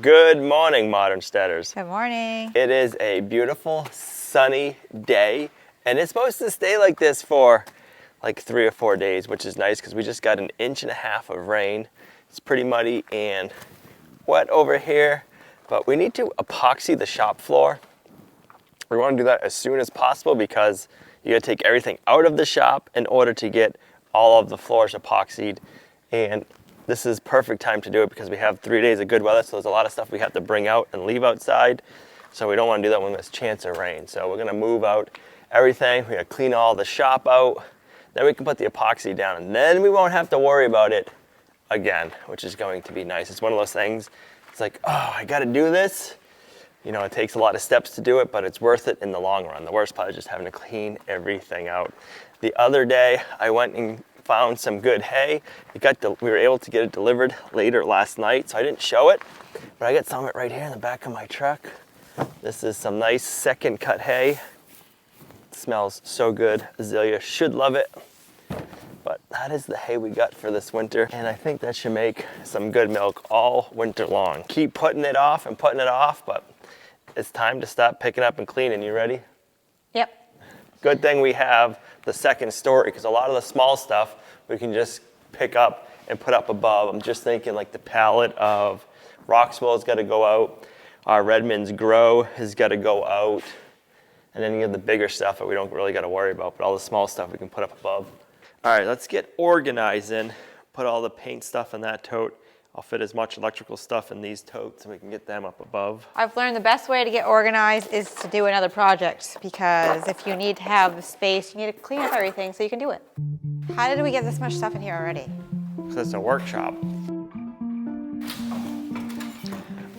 Good morning, Modern Steaders. Good morning. It is a beautiful, sunny day, and it's supposed to stay like this for like 3 or 4 days, which is nice because we just got 1.5 inches of rain. It's pretty muddy and wet over here, but we need to epoxy the shop floor. We want to do that as soon as possible because you got to take everything out of the shop in order to get all of the floors epoxied. And this is perfect time to do it because we have 3 days of good weather, so there's a lot of stuff we have to bring out and leave outside. So we don't want to do that when there's a chance of rain. So we're gonna move out everything. We're gonna clean all the shop out. Then we can put the epoxy down and then we won't have to worry about it again, which is going to be nice. It's one of those things, it's like, oh, I gotta do this. You know, it takes a lot of steps to do it, but it's worth it in the long run. The worst part is just having to clean everything out. The other day, I went and found some good hay. We were able to get it delivered later last night, so I didn't show it, but I got some of it right here in the back of my truck. This is some nice second cut hay. It smells so good. Azalea should love it. But that is the hay we got for this winter, and I think that should make some good milk all winter long. Keep putting it off and putting it off, but it's time to stop picking up and cleaning. You ready? Yep. Good thing we have the second story, because a lot of the small stuff we can just pick up and put up above. I'm just thinking like the pallet of Roxwell has got to go out. Our Redmond's Grow has got to go out. And then you have the bigger stuff that we don't really got to worry about, but all the small stuff we can put up above. All right, let's get organizing. Put all the paint stuff in that tote. I'll fit as much electrical stuff in these totes so we can get them up above. I've learned the best way to get organized is to do another project, because if you need to have the space, you need to clean up everything so you can do it. How did we get this much stuff in here already? Because it's a workshop.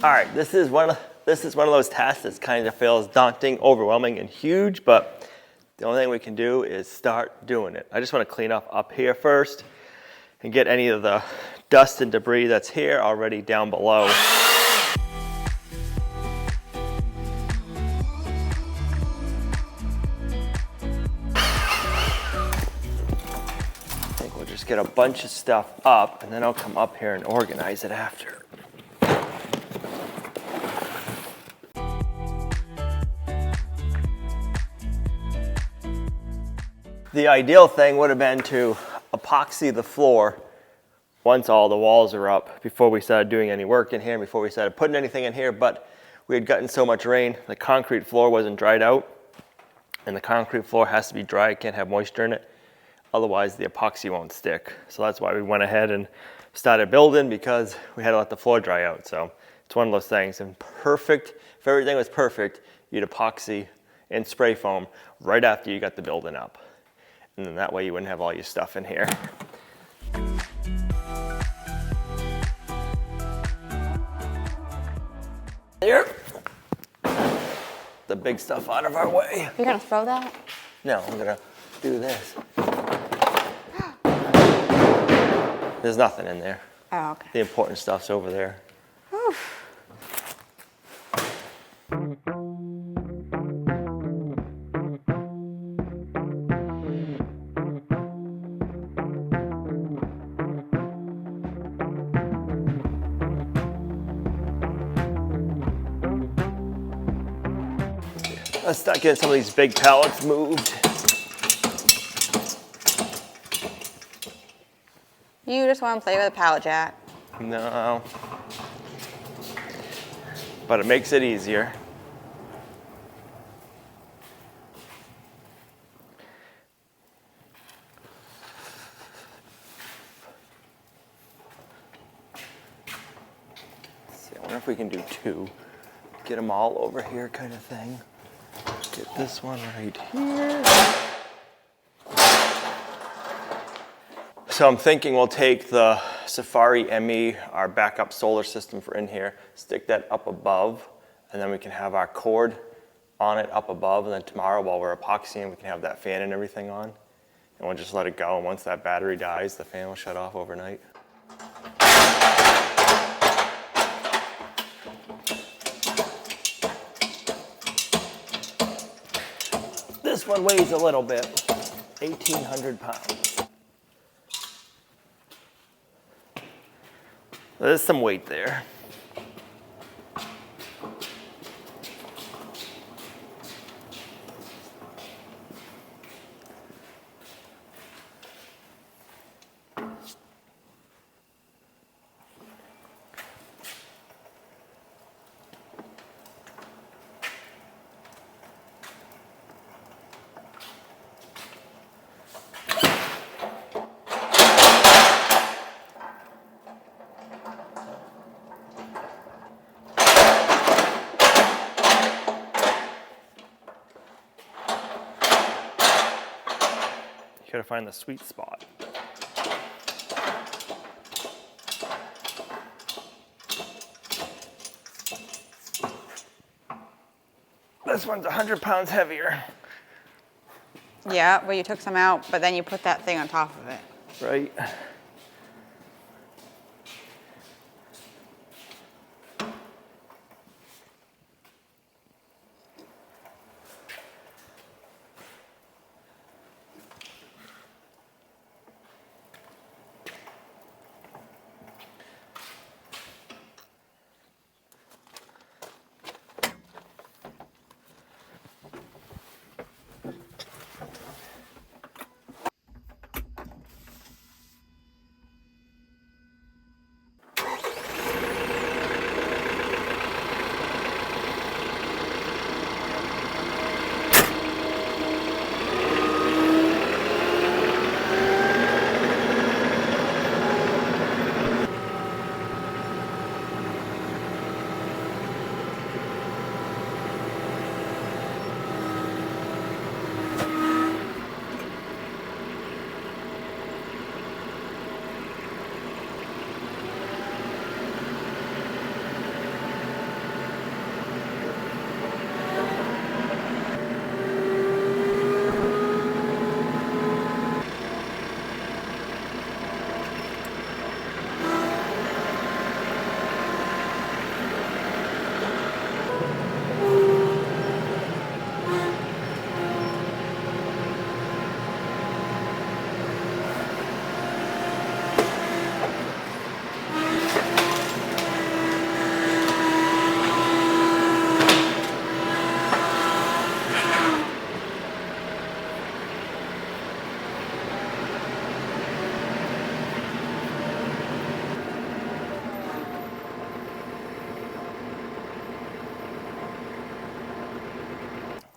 All right, this is one of those tasks that kind of feels daunting, overwhelming, and huge, but the only thing we can do is start doing it. I just want to clean up here first and get any of the dust and debris that's here already down below. I think we'll just get a bunch of stuff up and then I'll come up here and organize it after. The ideal thing would have been to epoxy the floor once all the walls are up before we started doing any work in here, before we started putting anything in here, but we had gotten so much rain, the concrete floor wasn't dried out, and the concrete floor has to be dry, it can't have moisture in it, otherwise the epoxy won't stick. So that's why we went ahead and started building, because we had to let the floor dry out. So it's one of those things, and perfect, if everything was perfect, you'd epoxy and spray foam right after you got the building up. And then that way you wouldn't have all your stuff in here. Here, the big stuff out of our way. You're gonna throw that? No, I'm gonna do this. There's nothing in there. Oh, okay. The important stuff's over there. Whew. Let's start getting some of these big pallets moved. You just want to play with a pallet jack. No. But it makes it easier. Let's see, I wonder if we can do 2. Get them all over here kind of thing. Get this one right here. So I'm thinking we'll take the Safari ME, our backup solar system for in here, stick that up above, and then we can have our cord on it up above, and then tomorrow while we're epoxying, we can have that fan and everything on. And we'll just let it go, and once that battery dies, the fan will shut off overnight. This one weighs a little bit, 1,800 pounds. There's some weight there. Gotta find the sweet spot. This one's 100 pounds heavier. Yeah, well, you took some out, but then you put that thing on top of it. Right.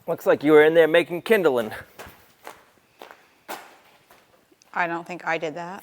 Looks like you were in there making kindling. I don't think I did that.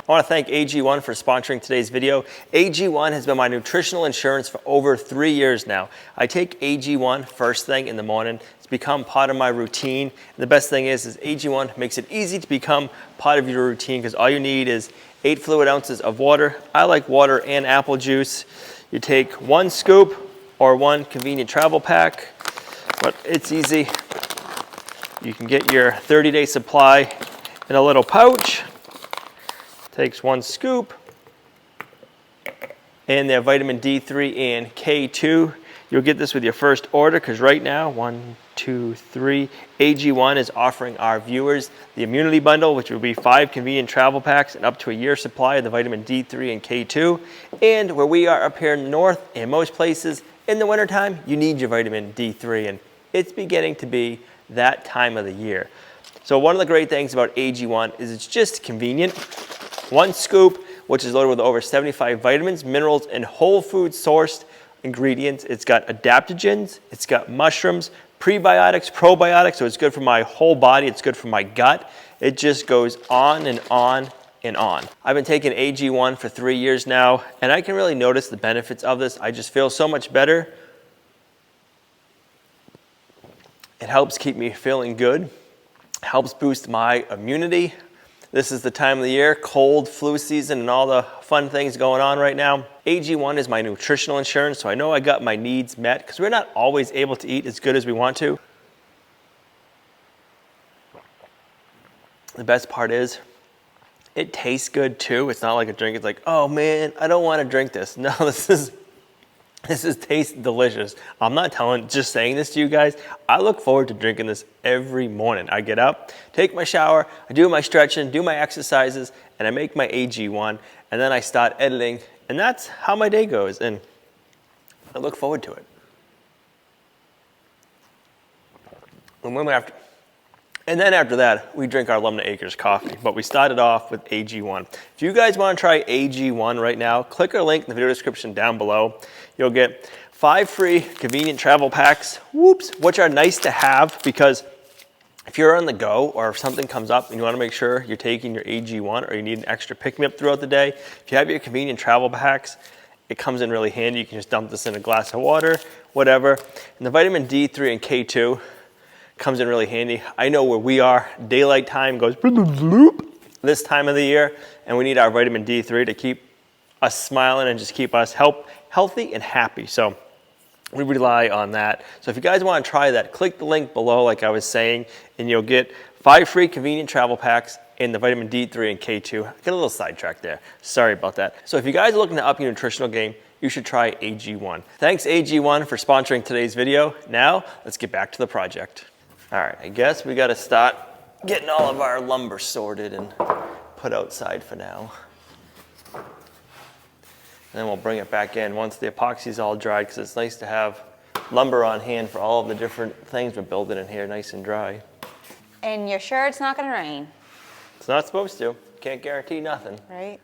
I want to thank AG1 for sponsoring today's video. AG1 has been my nutritional insurance for over 3 years now. I take AG1 first thing in the morning. It's become part of my routine. And the best thing is AG1 makes it easy to become part of your routine because all you need is 8 fluid ounces of water. I like water and apple juice. You take 1 scoop or 1 convenient travel pack, but it's easy. You can get your 30-day supply in a little pouch. Takes 1 scoop, and their vitamin D3 and K2. You'll get this with your first order because right now, 1, 2, 3, AG1 is offering our viewers the immunity bundle, which will be 5 convenient travel packs and up to a year's supply of the vitamin D3 and K2. And where we are up here north, in most places, in the wintertime, you need your vitamin D3, and it's beginning to be that time of the year. So one of the great things about AG1 is it's just convenient. 1 scoop, which is loaded with over 75 vitamins, minerals, and whole food sourced ingredients. It's got adaptogens, it's got mushrooms, prebiotics, probiotics, so it's good for my whole body, it's good for my gut. It just goes on and on and on. I've been taking AG1 for 3 years now, and I can really notice the benefits of this. I just feel so much better. It helps keep me feeling good, helps boost my immunity. This is the time of the year, cold, flu season, and all the fun things going on right now. AG1 is my nutritional insurance, so I know I got my needs met because we're not always able to eat as good as we want to. The best part is, it tastes good too. It's not like a drink, it's like, oh man, I don't want to drink this. No, this is This tastes delicious. I'm not just saying this to you guys. I look forward to drinking this every morning. I get up, take my shower, I do my stretching, do my exercises, and I make my AG1, and then I start editing, and that's how my day goes, and I look forward to it. And then after that, we drink our Lumnah Acres coffee, but we started off with AG1. If you guys want to try AG1 right now, click our link in the video description down below. You'll get 5 free convenient travel packs, which are nice to have because if you're on the go or if something comes up and you want to make sure you're taking your AG1 or you need an extra pick-me-up throughout the day, if you have your convenient travel packs, it comes in really handy. You can just dump this in a glass of water, whatever. And the vitamin D3 and K2 comes in really handy. I know where we are, daylight time goes this time of the year, and we need our vitamin D3 to keep us smiling and just keep us healthy and happy. So we rely on that. So if you guys want to try that, click the link below like I was saying, and you'll get 5 free convenient travel packs and the vitamin D3 and K2. I got a little sidetracked there. Sorry about that. So if you guys are looking to up your nutritional game, you should try AG1. Thanks AG1 for sponsoring today's video. Now let's get back to the project. All right, I guess we got to start getting all of our lumber sorted and put outside for now. And then we'll bring it back in once the epoxy's all dried, because it's nice to have lumber on hand for all of the different things we're building in here, nice and dry. And you're sure it's not going to rain? It's not supposed to. Can't guarantee nothing. Right?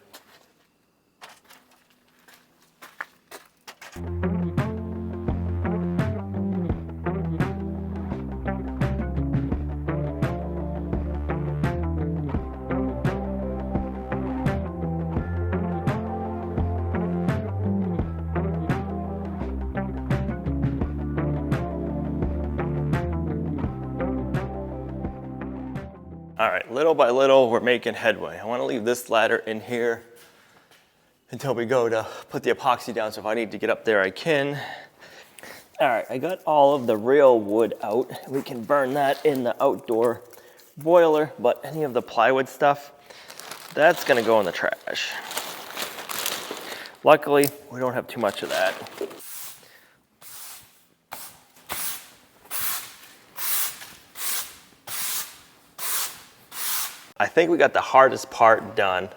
All right, little by little, we're making headway. I want to leave this ladder in here until we go to put the epoxy down, so if I need to get up there, I can. All right, I got all of the real wood out. We can burn that in the outdoor boiler, but any of the plywood stuff, that's gonna go in the trash. Luckily, we don't have too much of that. I think we got the hardest part done,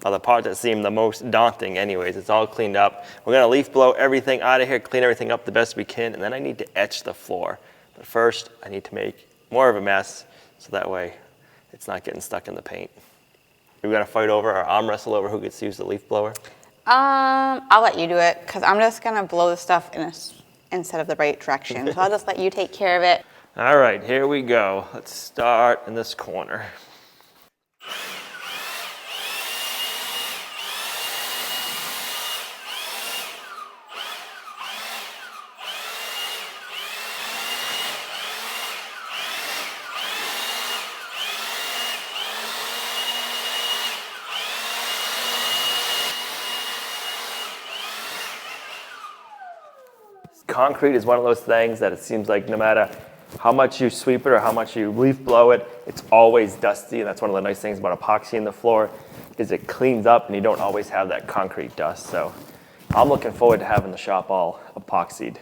or the part that seemed the most daunting anyways. It's all cleaned up. We're gonna leaf blow everything out of here, clean everything up the best we can, and then I need to etch the floor. But first, I need to make more of a mess, so that way it's not getting stuck in the paint. We're gonna fight over or arm wrestle over who gets to use the leaf blower? I'll let you do it, because I'm just gonna blow the stuff instead of the right direction. So I'll just let you take care of it. All right, here we go. Let's start in this corner. Concrete is one of those things that it seems like no matter how much you sweep it or how much you leaf blow it, it's always dusty. And that's one of the nice things about epoxy in the floor is it cleans up and you don't always have that concrete dust. So I'm looking forward to having the shop all epoxied.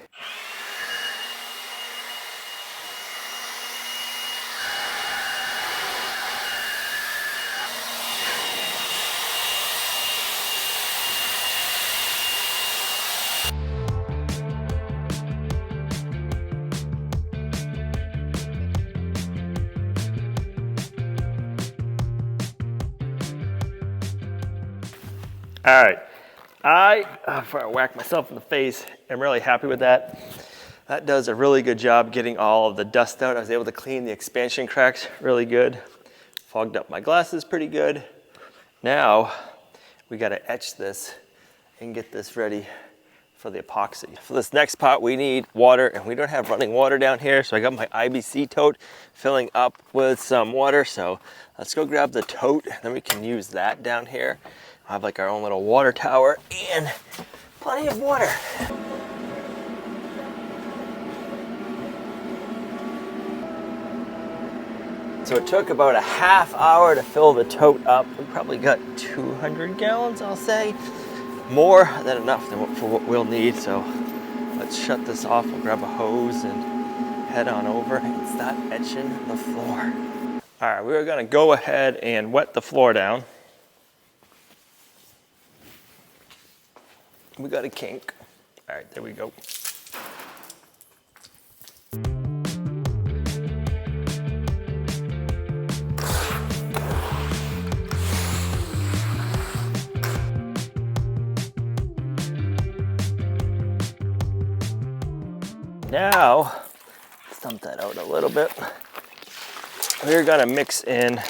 All right, before I whack myself in the face, I'm really happy with that. That does a really good job getting all of the dust out. I was able to clean the expansion cracks really good. Fogged up my glasses pretty good. Now, we gotta etch this and get this ready for the epoxy. For this next part, we need water, and we don't have running water down here, so I got my IBC tote filling up with some water. So let's go grab the tote, and then we can use that down here. I have like our own little water tower and plenty of water. So it took about a half hour to fill the tote up. We probably got 200 gallons, I'll say. More than enough for what we'll need. So let's shut this off. We'll grab a hose and head on over and start etching the floor. All right, we're gonna go ahead and wet the floor down. We got a kink. All right, there we go. Now, dump that out a little bit. We're gonna mix in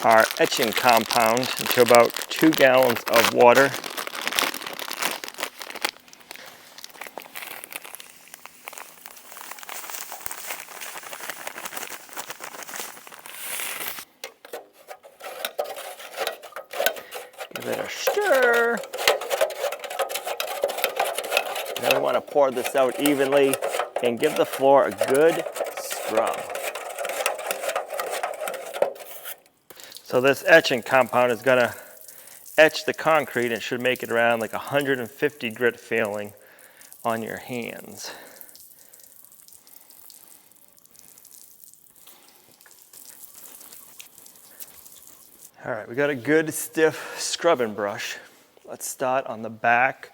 our etching compound into about 2 gallons of water. Give it a stir. Then we want to pour this out evenly and give the floor a good scrub. So this etching compound is gonna etch the concrete and should make it around like 150 grit feeling on your hands. All right, we got a good stiff scrubbing brush. Let's start on the back.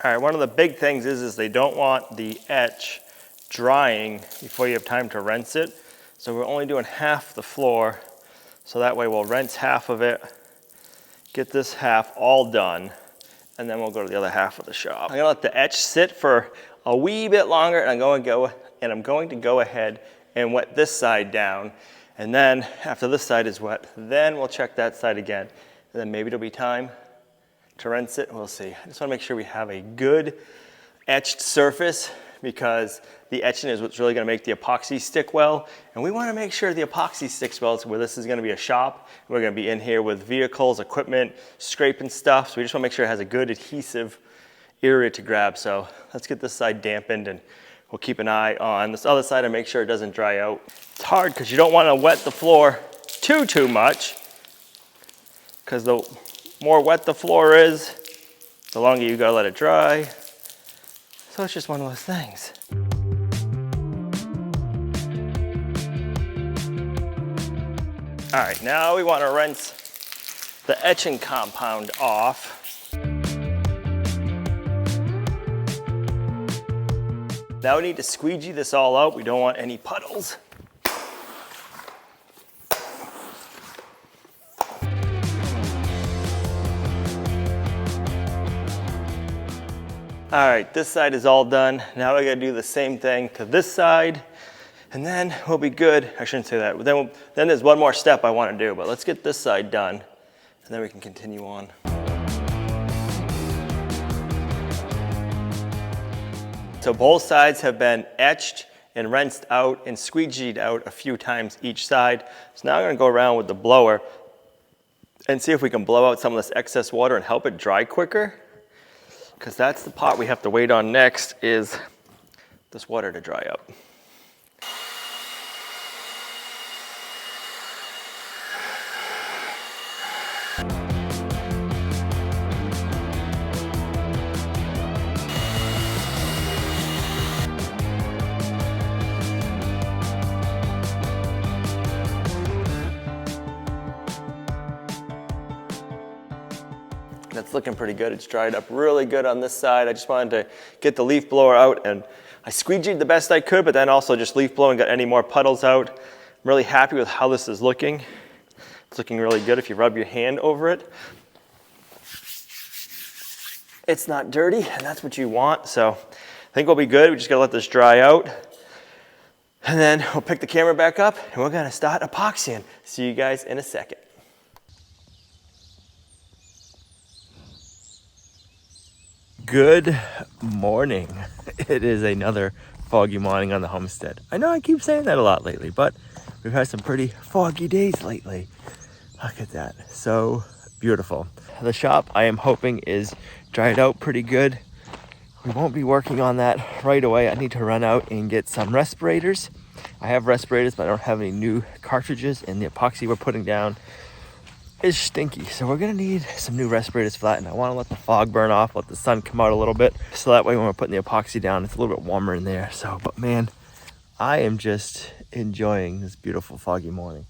All right, one of the big things is they don't want the etch drying before you have time to rinse it. So we're only doing half the floor. So that way we'll rinse half of it, get this half all done, and then we'll go to the other half of the shop. I'm gonna let the etch sit for a wee bit longer, and I'm going to go ahead and wet this side down. And then after this side is wet, then we'll check that side again. And then maybe it'll be time to rinse it, we'll see. I just wanna make sure we have a good etched surface because the etching is what's really gonna make the epoxy stick well. And we wanna make sure the epoxy sticks well. So where this is gonna be a shop, we're gonna be in here with vehicles, equipment, scraping stuff. So we just wanna make sure it has a good adhesive area to grab. So let's get this side dampened and we'll keep an eye on this other side and make sure it doesn't dry out. It's hard because you don't wanna wet the floor too much because the more wet the floor is, the longer you gotta let it dry. So it's just one of those things. All right, now we wanna rinse the etching compound off. Now we need to squeegee this all out. We don't want any puddles. All right, this side is all done. Now we gotta do the same thing to this side, and then we'll be good. I shouldn't say that. Then there's one more step I wanna do, but let's get this side done, and then we can continue on. So both sides have been etched and rinsed out and squeegeed out a few times each side. So now I'm gonna go around with the blower and see if we can blow out some of this excess water and help it dry quicker. Because that's the part we have to wait on next, is this water to dry up. That's looking pretty good. It's dried up really good on this side. I just wanted to get the leaf blower out, and I squeegeed the best I could, but then also just leaf blowing, got any more puddles out. I'm really happy with how this is looking. It's looking really good if you rub your hand over it. It's not dirty, and that's what you want. So I think we'll be good. We just gotta let this dry out. And then we'll pick the camera back up, and we're gonna start epoxying. See you guys in a second. Good morning. It is another foggy morning on the homestead. I know I keep saying that a lot lately, but we've had some pretty foggy days lately. Look at that, so beautiful. The shop, I am hoping, is dried out pretty good. We won't be working on that right away. I need to run out and get some respirators. I have respirators, but I don't have any new cartridges, and the epoxy we're putting down is stinky. So we're gonna need some new respirators for that. And I wanna let the fog burn off, let the sun come out a little bit. So that way when we're putting the epoxy down, it's a little bit warmer in there. So, but man, I am just enjoying this beautiful foggy morning.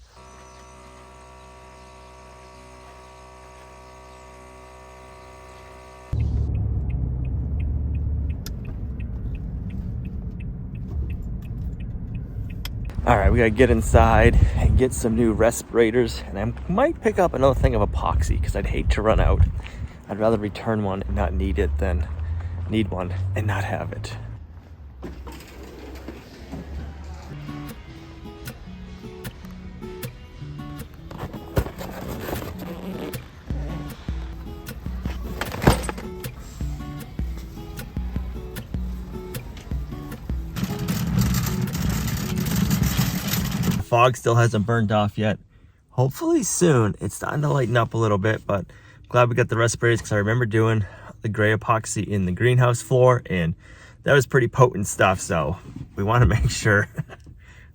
All right, we gotta get inside and get some new respirators, and I might pick up another thing of epoxy because I'd hate to run out. I'd rather return one and not need it than need one and not have it. Fog still hasn't burned off yet. Hopefully soon. It's starting to lighten up a little bit, but I'm glad we got the respirators because I remember doing the gray epoxy in the greenhouse floor and that was pretty potent stuff. So we want to make sure,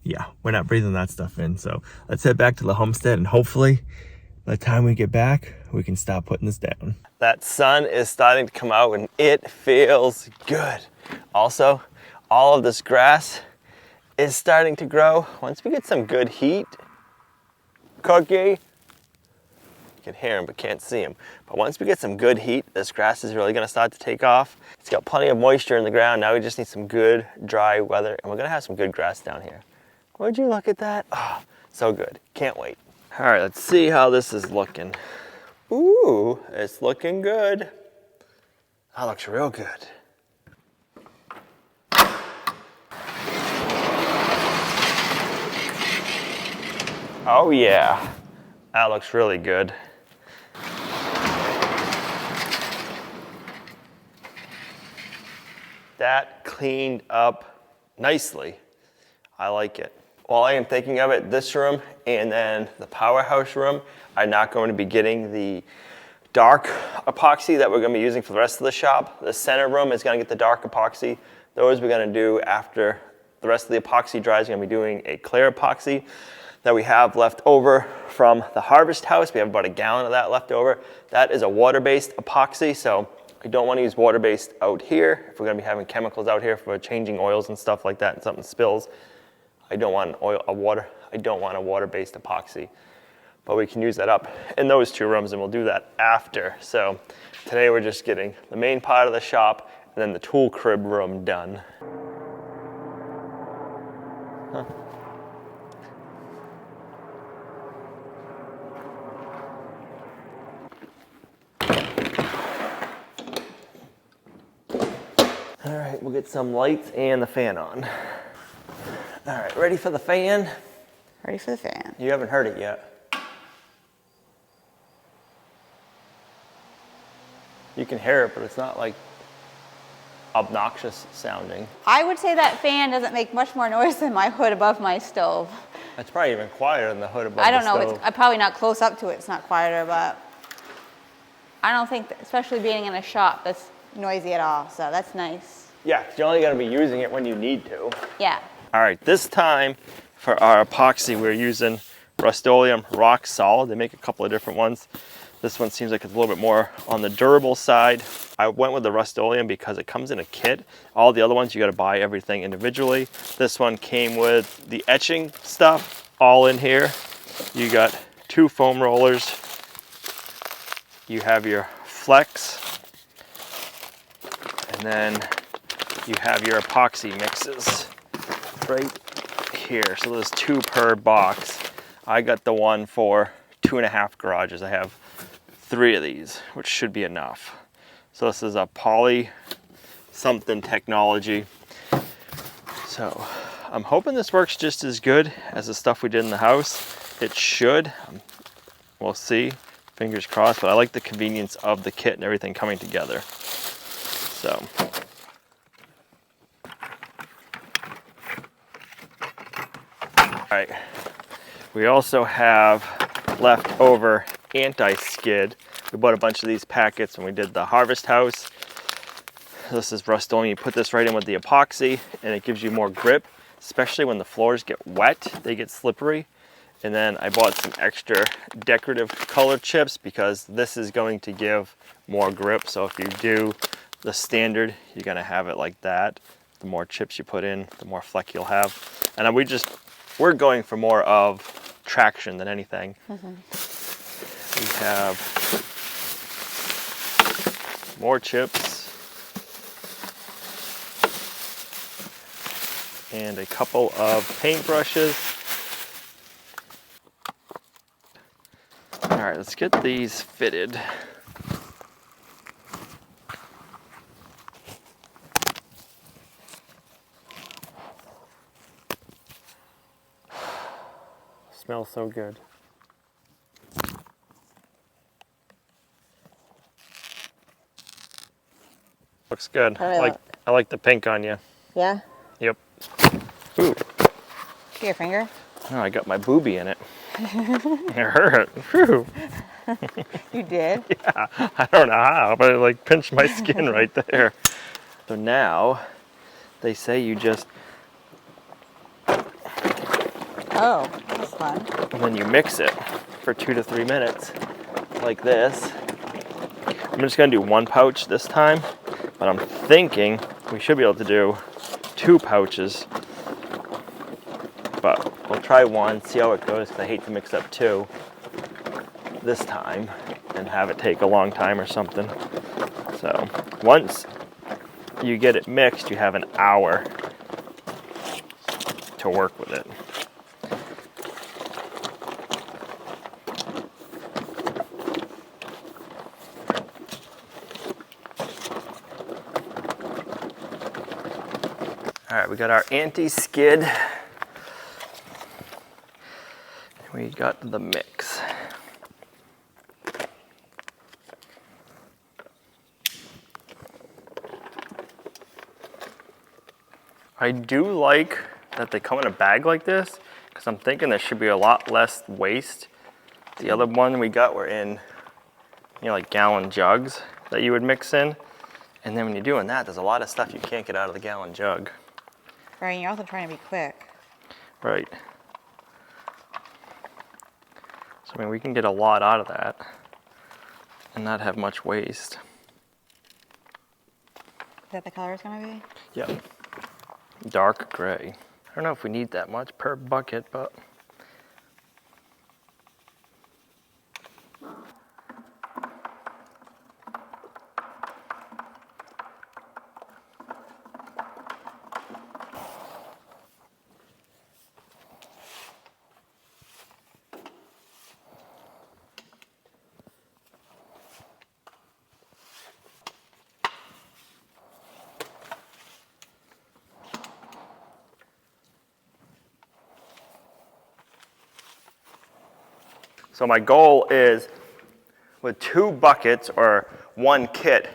yeah, we're not breathing that stuff in. So let's head back to the homestead and hopefully by the time we get back, we can stop putting this down. That sun is starting to come out and it feels good. Also, all of this grass is starting to grow. Once we get some good heat, Cookie, you can hear him but can't see him. But once we get some good heat, this grass is really gonna start to take off. It's got plenty of moisture in the ground. Now we just need some good dry weather and we're gonna have some good grass down here. Would you look at that? Oh, so good, can't wait. All right, let's see how this is looking. Ooh, it's looking good. That looks real good. Oh yeah, that looks really good. That cleaned up nicely. I like it. While I am thinking of it, this room and then the powerhouse room are not going to be getting the dark epoxy that we're going to be using for the rest of the shop. The center room is going to get the dark epoxy. Those we're going to do after the rest of the epoxy dries. We're going to be doing a clear epoxy that we have left over from the harvest house. We have about a gallon of that left over. That is a water-based epoxy, so I don't want to use water-based out here. If we're going to be having chemicals out here for changing oils and stuff like that and something spills, I don't want a water-based epoxy. But we can use that up in those two rooms and we'll do that after. So today we're just getting the main part of the shop and then the tool crib room done. Huh. All right, we'll get some lights and the fan on. All right, ready for the fan? Ready for the fan. You haven't heard it yet. You can hear it, but it's not like obnoxious sounding. I would say that fan doesn't make much more noise than my hood above my stove. It's probably even quieter than the hood above the stove. I don't know, it's probably not close up to it, it's not quieter, but I don't think, especially being in a shop, that's noisy at all, so that's nice. Yeah, you're only gonna be using it when you need to. Yeah. All right, this time for our epoxy, we're using Rust-Oleum Rock Solid. They make a couple of different ones. This one seems like it's a little bit more on the durable side. I went with the Rust-Oleum because it comes in a kit. All the other ones, you gotta buy everything individually. This one came with the etching stuff all in here. You got 2 foam rollers. You have your flex. And then you have your epoxy mixes right here. So there's 2 per box. I got the one for 2.5 garages. I have 3 of these, which should be enough. So this is a poly something technology. So I'm hoping this works just as good as the stuff we did in the house. It should. We'll see. Fingers crossed, but I like the convenience of the kit and everything coming together. So. All right, we also have leftover anti-skid. We bought a bunch of these packets when we did the harvest house. This is Rust-Oleum. You put this right in with the epoxy and it gives you more grip, especially when the floors get wet, they get slippery. And then I bought some extra decorative color chips because this is going to give more grip. So if you do the standard, you're gonna have it like that. The more chips you put in, the more fleck you'll have. And we're going for more of traction than anything. We have more chips and a couple of paintbrushes. All right, let's get these fitted. Smells so good. Looks good. I like the pink on you. Yeah? Yep. Ooh. See your finger? Oh, I got my boobie in it. It hurt. Whew. You did? Yeah. I don't know how, but it like pinched my skin right there. So now they say you just. Oh, that's fun. And then you mix it for 2 to 3 minutes like this. I'm just gonna do 1 pouch this time, but I'm thinking we should be able to do 2 pouches. But we'll try 1, see how it goes, because I hate to mix up 2 this time and have it take a long time or something. So once you get it mixed, you have an hour to work with it. All right, we got our anti-skid. We got the mix. I do like that they come in a bag like this, because I'm thinking there should be a lot less waste. The other one we got were in, like gallon jugs that you would mix in. And then when you're doing that, there's a lot of stuff you can't get out of the gallon jug. Right, and you're also trying to be quick. Right. So, I mean, we can get a lot out of that and not have much waste. Is that the color it's gonna be? Yep. Dark gray. I don't know if we need that much per bucket, but. So my goal is with 2 buckets or 1 kit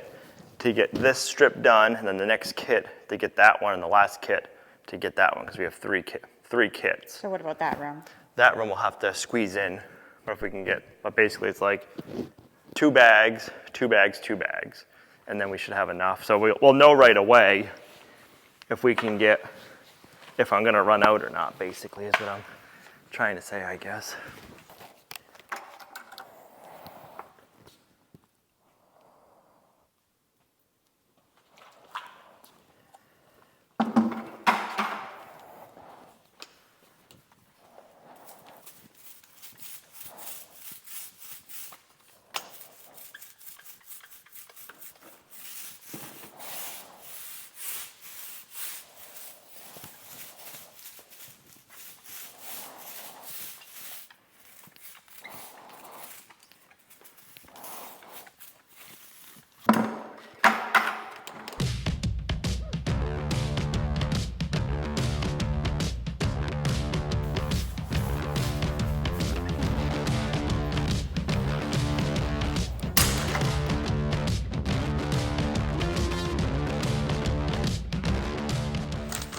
to get this strip done, and then the next kit to get that one, and the last kit to get that one, because we have 3 kits. So what about that room? That room we'll have to squeeze in, or if we can get, but basically it's like 2 bags, 2 bags, 2 bags, and then we should have enough. So we'll know right away if we can get, if I'm gonna run out or not, basically, is what I'm trying to say, I guess.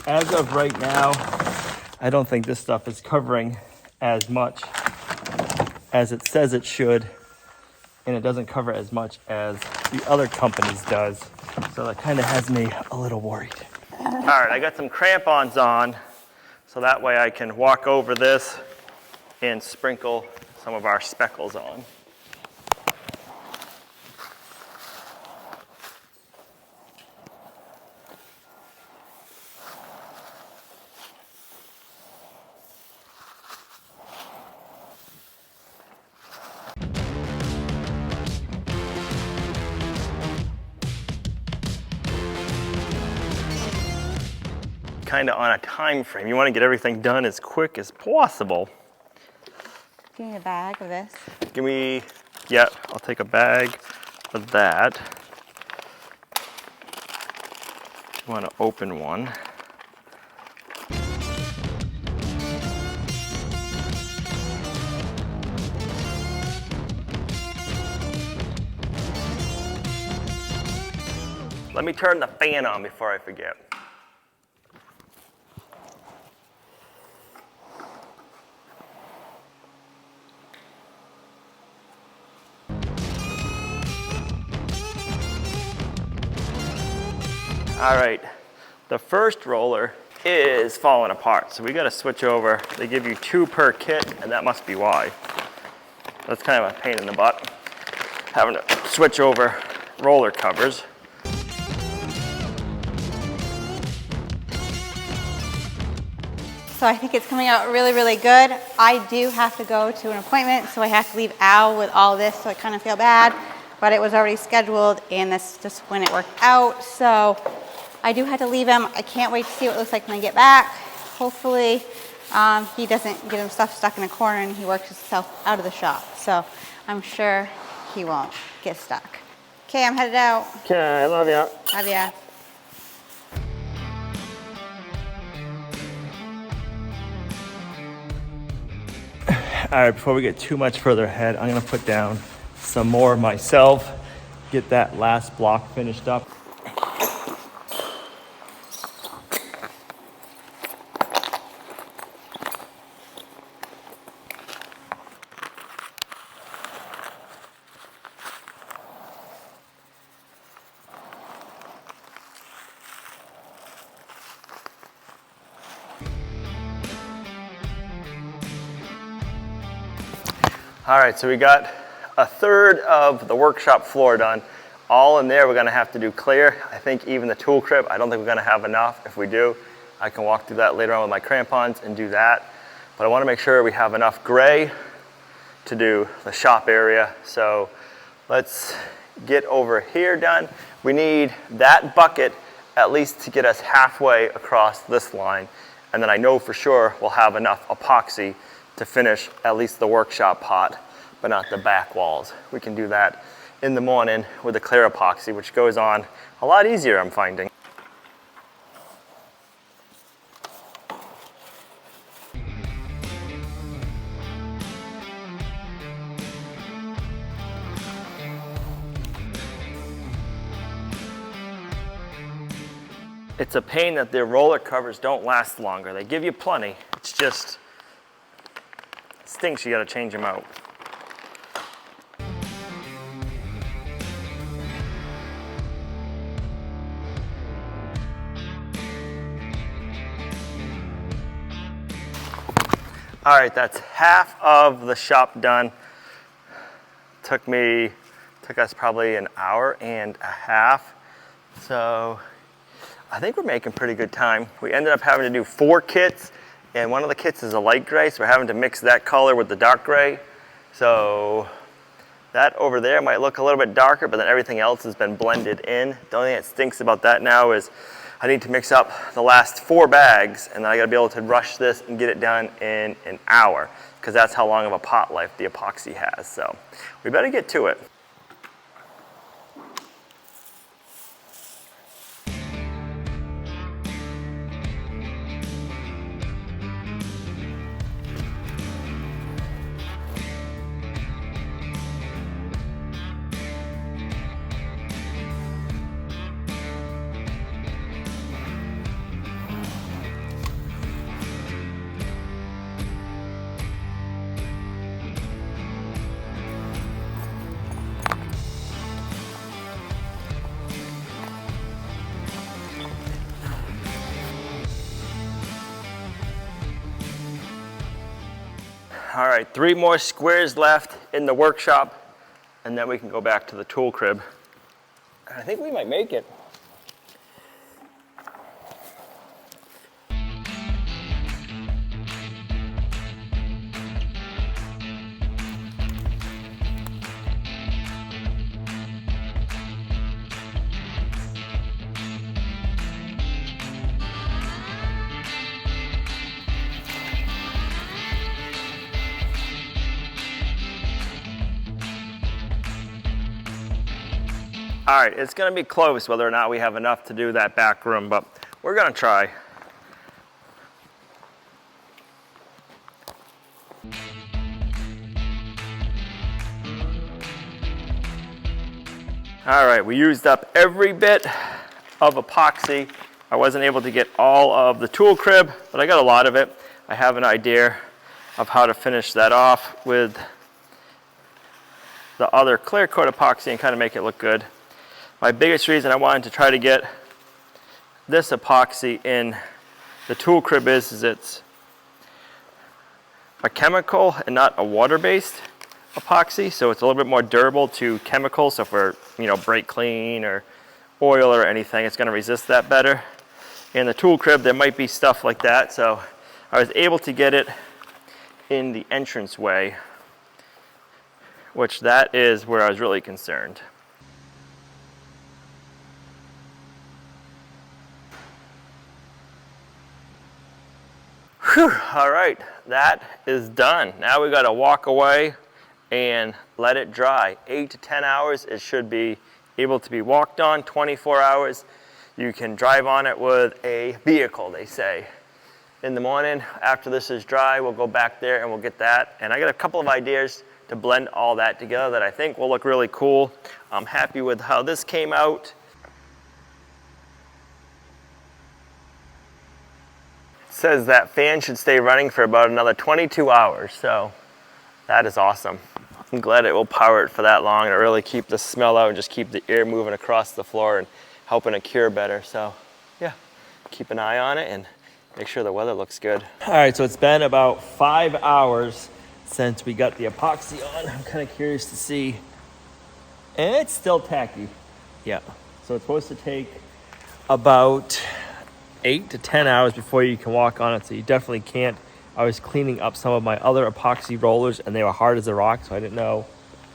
As of right now, I don't think this stuff is covering as much as it says it should, and it doesn't cover as much as the other companies does. So that kind of has me a little worried. All right, I got some crampons on, so that way I can walk over this and sprinkle some of our speckles on. Kind of on a time frame. You want to get everything done as quick as possible. Do you need a bag of this? Give me, yeah, I'll take a bag of that. You want to open one. Let me turn the fan on before I forget. All right, the first roller is falling apart, so we gotta switch over. They give you 2 per kit, and that must be why. That's kind of a pain in the butt, having to switch over roller covers. So I think it's coming out really, really good. I do have to go to an appointment, so I have to leave Al with all this, so I kind of feel bad, but it was already scheduled, and that's just when it worked out. So I do have to leave him. I can't wait to see what it looks like when I get back. Hopefully he doesn't get himself stuck in a corner and he works himself out of the shop. So I'm sure he won't get stuck. Okay, I'm headed out. Okay, I love ya. Love ya. All right, before we get too much further ahead, I'm gonna put down some more myself, get that last block finished up. All right, so we got a third of the workshop floor done. All in there, we're gonna have to do clear. I think even the tool crib, I don't think we're gonna have enough. If we do, I can walk through that later on with my crampons and do that. But I wanna make sure we have enough gray to do the shop area. So let's get over here done. We need that bucket at least to get us halfway across this line. And then I know for sure we'll have enough epoxy to finish at least the workshop pot, but not the back walls. We can do that in the morning with the clear epoxy, which goes on a lot easier, I'm finding. It's a pain that their roller covers don't last longer. They give you plenty. It's just stinks, you gotta change them out. All right, that's half of the shop done. Took us probably an hour and a half. So I think we're making pretty good time. We ended up having to do 4 kits, and one of the kits is a light gray, so we're having to mix that color with the dark gray. So that over there might look a little bit darker, but then everything else has been blended in. The only thing that stinks about that now is I need to mix up the last 4 bags, and then I gotta be able to rush this and get it done in an hour, because that's how long of a pot life the epoxy has. So we better get to it. All right, 3 more squares left in the workshop, and then we can go back to the tool crib. I think we might make it. All right, it's gonna be close whether or not we have enough to do that back room, but we're gonna try. All right, we used up every bit of epoxy. I wasn't able to get all of the tool crib, but I got a lot of it. I have an idea of how to finish that off with the other clear coat epoxy and kind of make it look good. My biggest reason I wanted to try to get this epoxy in the tool crib is it's a chemical and not a water-based epoxy, so it's a little bit more durable to chemicals. So for, brake clean or oil or anything, it's going to resist that better. In the tool crib, there might be stuff like that, so I was able to get it in the entranceway, which that is where I was really concerned. Whew, all right, that is done. Now we gotta walk away and let it dry. 8 to 10 hours, it should be able to be walked on. 24 hours, you can drive on it with a vehicle, they say. In the morning, after this is dry, we'll go back there and we'll get that. And I got a couple of ideas to blend all that together that I think will look really cool. I'm happy with how this came out. Says that fan should stay running for about another 22 hours, so that is awesome. I'm glad it will power it for that long and really keep the smell out and just keep the air moving across the floor and helping it cure better. So yeah, keep an eye on it and make sure the weather looks good. All right, so it's been about 5 hours since we got the epoxy on. I'm kind of curious to see, and it's still tacky. Yeah, so it's supposed to take about 8 to 10 hours before you can walk on it, so you definitely can't. I was cleaning up some of my other epoxy rollers and they were hard as a rock, so I didn't know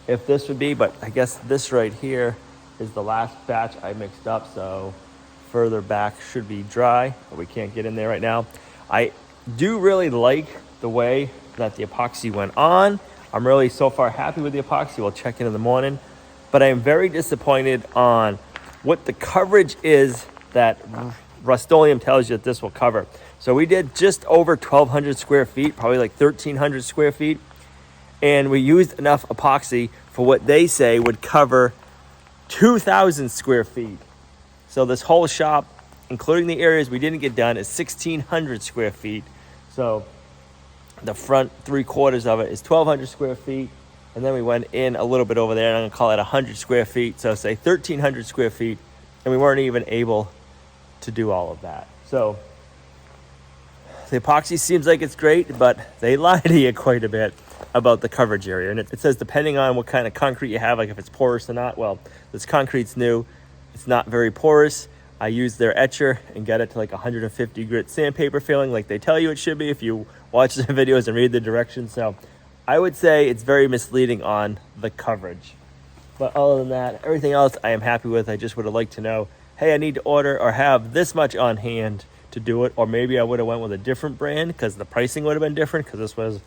if this would be, but I guess this right here is the last batch I mixed up, so further back should be dry, but we can't get in there right now. I do really like the way that the epoxy went on. I'm really so far happy with the epoxy. We'll check in the morning, but I am very disappointed on what the coverage is that Rust-Oleum tells you that this will cover. So we did just over 1,200 square feet, probably like 1,300 square feet. And we used enough epoxy for what they say would cover 2,000 square feet. So this whole shop, including the areas we didn't get done, is 1,600 square feet. So the front 3/4 of it is 1,200 square feet. And then we went in a little bit over there, and I'm gonna call it 100 square feet. So say 1,300 square feet. And we weren't even able to do all of that. So the epoxy seems like it's great, but they lie to you quite a bit about the coverage area. And it says depending on what kind of concrete you have, like if it's porous or not. Well, this concrete's new. It's not very porous. I used their etcher and got it to like 150 grit sandpaper filling like they tell you it should be if you watch the videos and read the directions. So I would say it's very misleading on the coverage. But other than that, everything else I am happy with. I just would have liked to know, hey, I need to order or have this much on hand to do it. Or maybe I would have went with a different brand because the pricing would have been different, because this was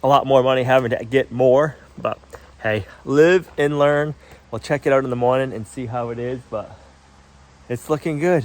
a lot more money having to get more. But hey, live and learn. We'll check it out in the morning and see how it is, but it's looking good.